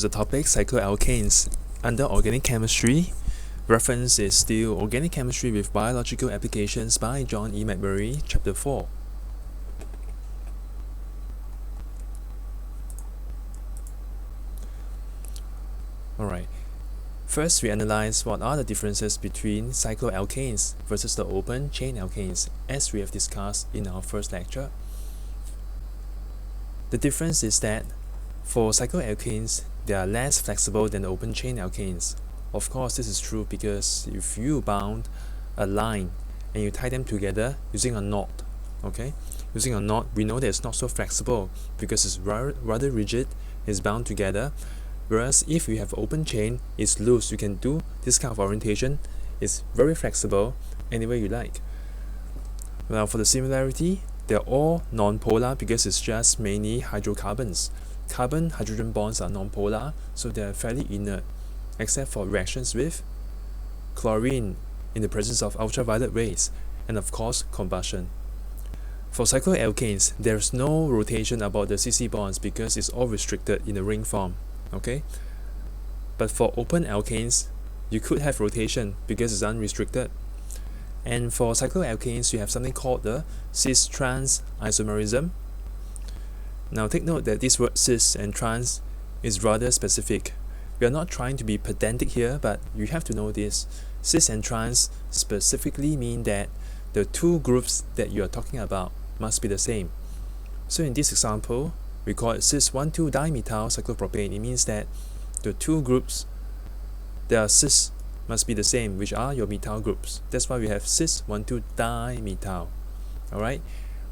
the topic Cycloalkanes. Under organic chemistry, reference is still Organic Chemistry with Biological Applications by John E. McMurray, Chapter 4. Alright, first we analyze what are the differences between cycloalkanes versus the open chain alkanes, as we have discussed in our first lecture. The difference is that for cycloalkanes, they are less flexible than the open chain alkanes. Of course, this is true because if you bound a line and you tie them together using a knot, using a knot, we know that it's not so flexible because it's rather rigid, it's bound together. Whereas if you have open chain, it's loose, you can do this kind of orientation, it's very flexible any way you like. Now for the similarity, they're all non-polar because it's just mainly hydrocarbons. Carbon-hydrogen bonds are non-polar, so they're fairly inert, except for reactions with chlorine in the presence of ultraviolet rays, and of course combustion. For cycloalkanes, there's no rotation about the CC bonds because it's all restricted in the ring form. But for open alkanes, you could have rotation because it's unrestricted. And for cycloalkanes, you have something called the cis-trans isomerism. Now take note that this word cis and trans is rather specific. We are not trying to be pedantic here, but you have to know this. Cis and trans specifically mean that the two groups that you are talking about must be the same. So in this example, we call it cis-1,2-dimethyl cyclopropane. It means that the two groups that are cis must be the same, which are your methyl groups. That's why we have cis-1,2-dimethyl. Alright?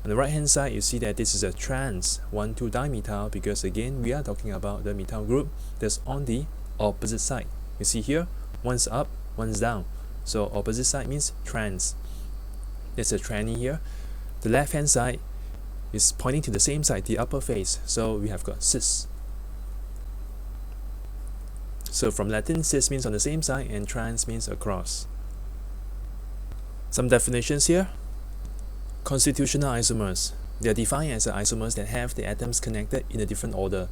On the right hand side, you see that this is a trans 1,2-dimethyl because again, we are talking about the methyl group that's on the opposite side. You see here, one's up, one's down. So opposite side means trans. There's a tranny here. The left hand side is pointing to the same side, the upper face. So we have got cis. So from Latin, cis means on the same side and trans means across. Some definitions here. Constitutional isomers. They are defined as the isomers that have the atoms connected in a different order.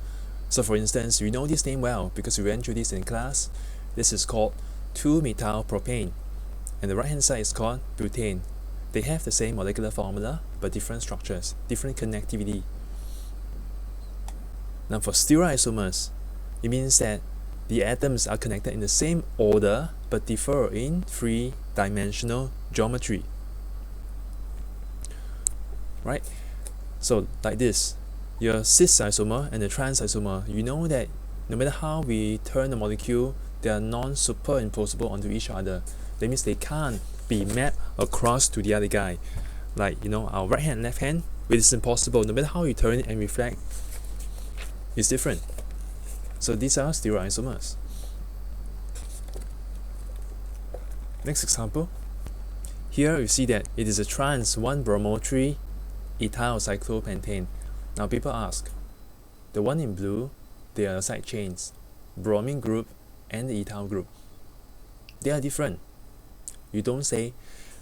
So for instance, you know this name well because we went through this in class. This is called 2-methyl-propane. And the right hand side is called butane. They have the same molecular formula but different structures, different connectivity. Now for stereoisomers, it means that the atoms are connected in the same order but differ in three-dimensional geometry. Right? So like this, your cis isomer and the trans isomer, you know that no matter how we turn the molecule, they are non-superimposable onto each other. That means they can't be mapped across to the other guy. Like, our right hand and left hand, it is impossible. No matter how you turn it and reflect, it's different. So these are stereoisomers. Next example. Here you see that it is a trans 1-bromo-3 ethyl cyclopentane. Now people ask, the one in blue, they are side chains, bromine group and the ethyl group. They are different. You don't say,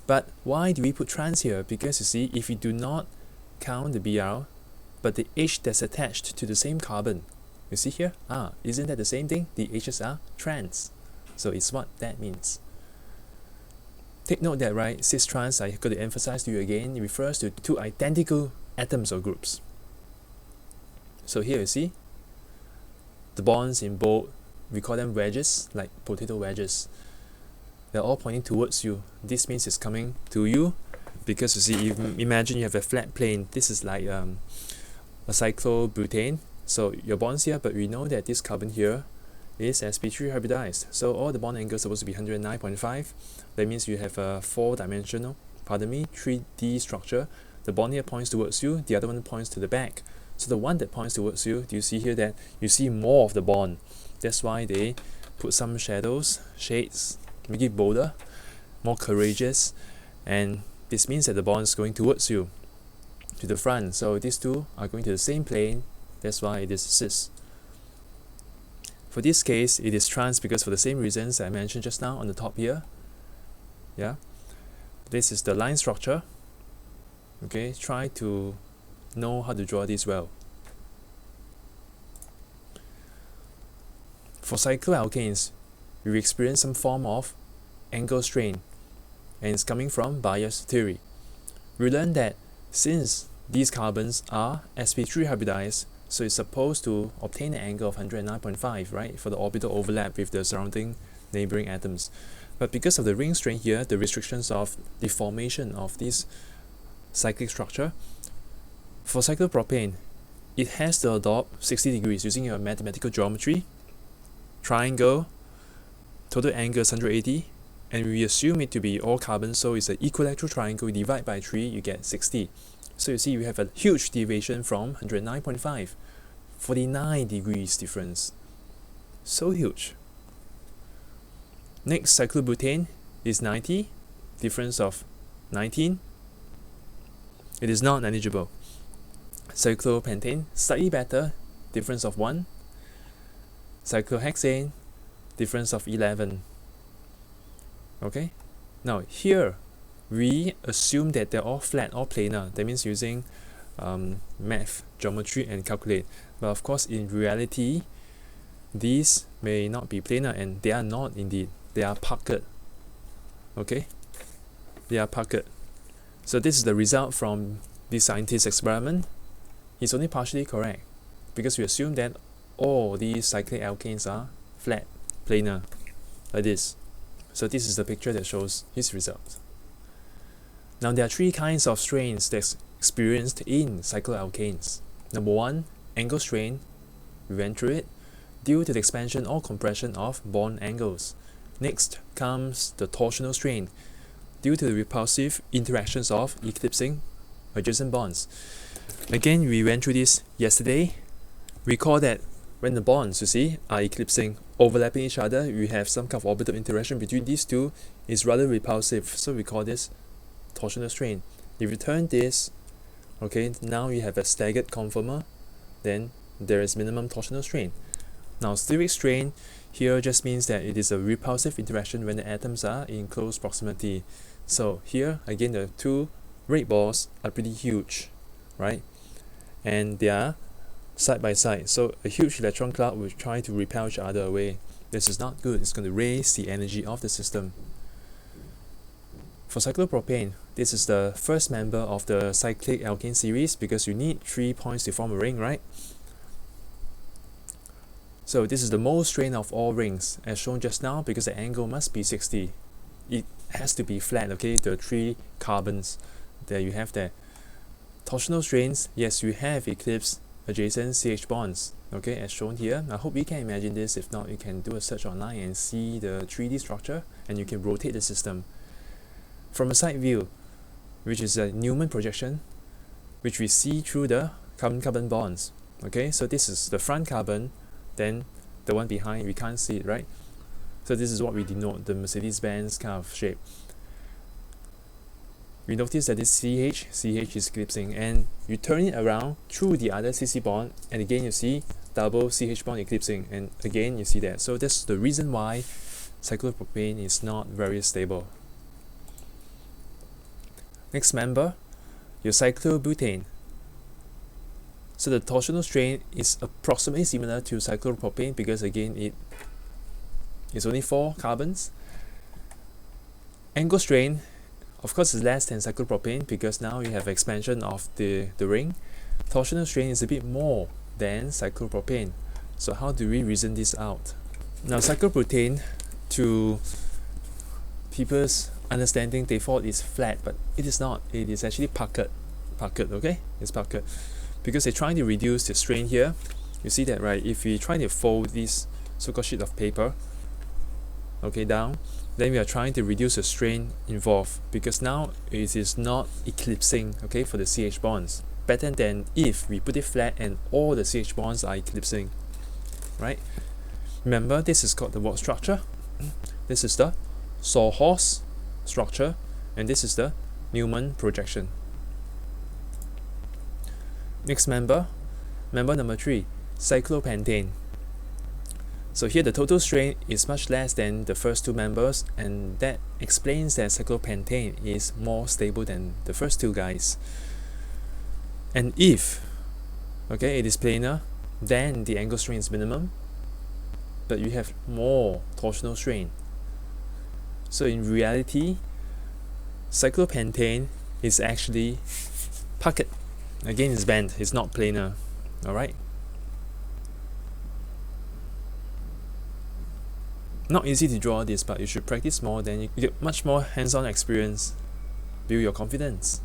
but why do we put trans here? Because you see, if you do not count the Br, but the H that's attached to the same carbon, you see here, isn't that the same thing? The H's are trans. So it's what that means. Take note that, right, cis-trans, I got to emphasize to you again, it refers to two identical atoms or groups. So here you see, the bonds in bold, we call them wedges, like potato wedges. They're all pointing towards you. This means it's coming to you because you see, imagine you have a flat plane. This is like a Cyclo Butane. So your bonds here, but we know that this carbon here is sp3 hybridized. So all the bond angles are supposed to be 109.5. That means you have a 3D structure. The bond here points towards you, the other one points to the back. So the one that points towards you, do you see here that you see more of the bond? That's why they put some shadows, shades, make it bolder, more courageous, and this means that the bond is going towards you, to the front. So these two are going to the same plane. That's why it is cis. For this case, it is trans because for the same reasons I mentioned just now on the top here. Yeah, this is the line structure. Okay, try to know how to draw this well. For cycloalkanes, we experience some form of angle strain, and it's coming from bias theory. We learned that since these carbons are sp3 hybridized, so it's supposed to obtain an angle of 109.5, right, for the orbital overlap with the surrounding neighboring atoms. But because of the ring strain here, the restrictions of the formation of this cyclic structure, for cyclopropane, it has to adopt 60 degrees using your mathematical geometry. Triangle, total angle is 180, and we assume it to be all carbon, so it's an equilateral triangle. You divide by 3, you get 60. So you see we have a huge deviation from 109.5, 49 degrees difference. So huge. Next, Cyclo Butane is 90, difference of 19. It is not negligible. Cyclopentane, slightly better, difference of 1. Cyclohexane, difference of 11. Okay, now here we assume that they're all flat or planar. That means using math, geometry, and calculate. But of course, in reality, these may not be planar, and they are not indeed. They are puckered. Okay, they are puckered. So this is the result from this scientist's experiment. It's only partially correct because we assume that all these cyclic alkanes are flat, planar, like this. So this is the picture that shows his result. Now there are 3 kinds of strains that's experienced in cycloalkanes. Number 1, angle strain. We went through it due to the expansion or compression of bond angles. Next comes the torsional strain due to the repulsive interactions of eclipsing adjacent bonds. Again, we went through this yesterday. Recall that when the bonds, you see, are eclipsing, overlapping each other, we have some kind of orbital interaction between these two. Is rather repulsive, so we call this torsional strain. If you turn this, okay, now you have a staggered conformer, then there is minimum torsional strain. Now steric strain here just means that it is a repulsive interaction when the atoms are in close proximity. So here again, the 2 red balls are pretty huge, right, and they are side by side, so a huge electron cloud will try to repel each other away. This is not good. It's going to raise the energy of the system. For cyclopropane, this is the first member of the cyclic alkane series because you need 3 points to form a ring, right? So this is the most strain of all rings as shown just now because the angle must be 60. It has to be flat, okay, the 3 carbons that you have there. Torsional strains, yes, you have eclipse adjacent CH bonds, okay, as shown here. I hope you can imagine this. If not, you can do a search online and see the 3D structure, and you can rotate the system. From a side view, which is a Newman projection, which we see through the carbon-carbon bonds, okay, so this is the front carbon, then the one behind, we can't see it, right? So this is what we denote the Mercedes-Benz kind of shape. We notice that this CH is eclipsing, and you turn it around through the other CC bond, and again you see double CH bond eclipsing, and again you see that. So that's the reason why cyclopropane is not very stable. Next member, your Cyclo Butane. So the torsional strain is approximately similar to cyclopropane because again it is only 4 carbons. Angle strain, of course, is less than cyclopropane because now you have expansion of the ring. Torsional strain is a bit more than cyclopropane. So how do we reason this out? Now cyclopropane, to people's understanding, they thought it's flat, but it is not. It is actually puckered, okay? It's puckered because they're trying to reduce the strain here. You see that, right? If we try to fold this so-called sheet of paper, okay, down, then we are trying to reduce the strain involved because now it is not eclipsing, okay, for the CH bonds. Better than if we put it flat and all the CH bonds are eclipsing, right? Remember, this is called the what structure? This is the sawhorse structure, and this is the Newman projection. Next member number 3, cyclopentane. So here the total strain is much less than the first 2 members, and that explains that cyclopentane is more stable than the first 2 guys. And if, okay, it is planar, then the angle strain is minimum. but you have more torsional strain. So in reality, cyclopentane is actually pocket. Again, it's bent, it's not planar. Alright? Not easy to draw this, but you should practice more, then you get much more hands-on experience. Build your confidence.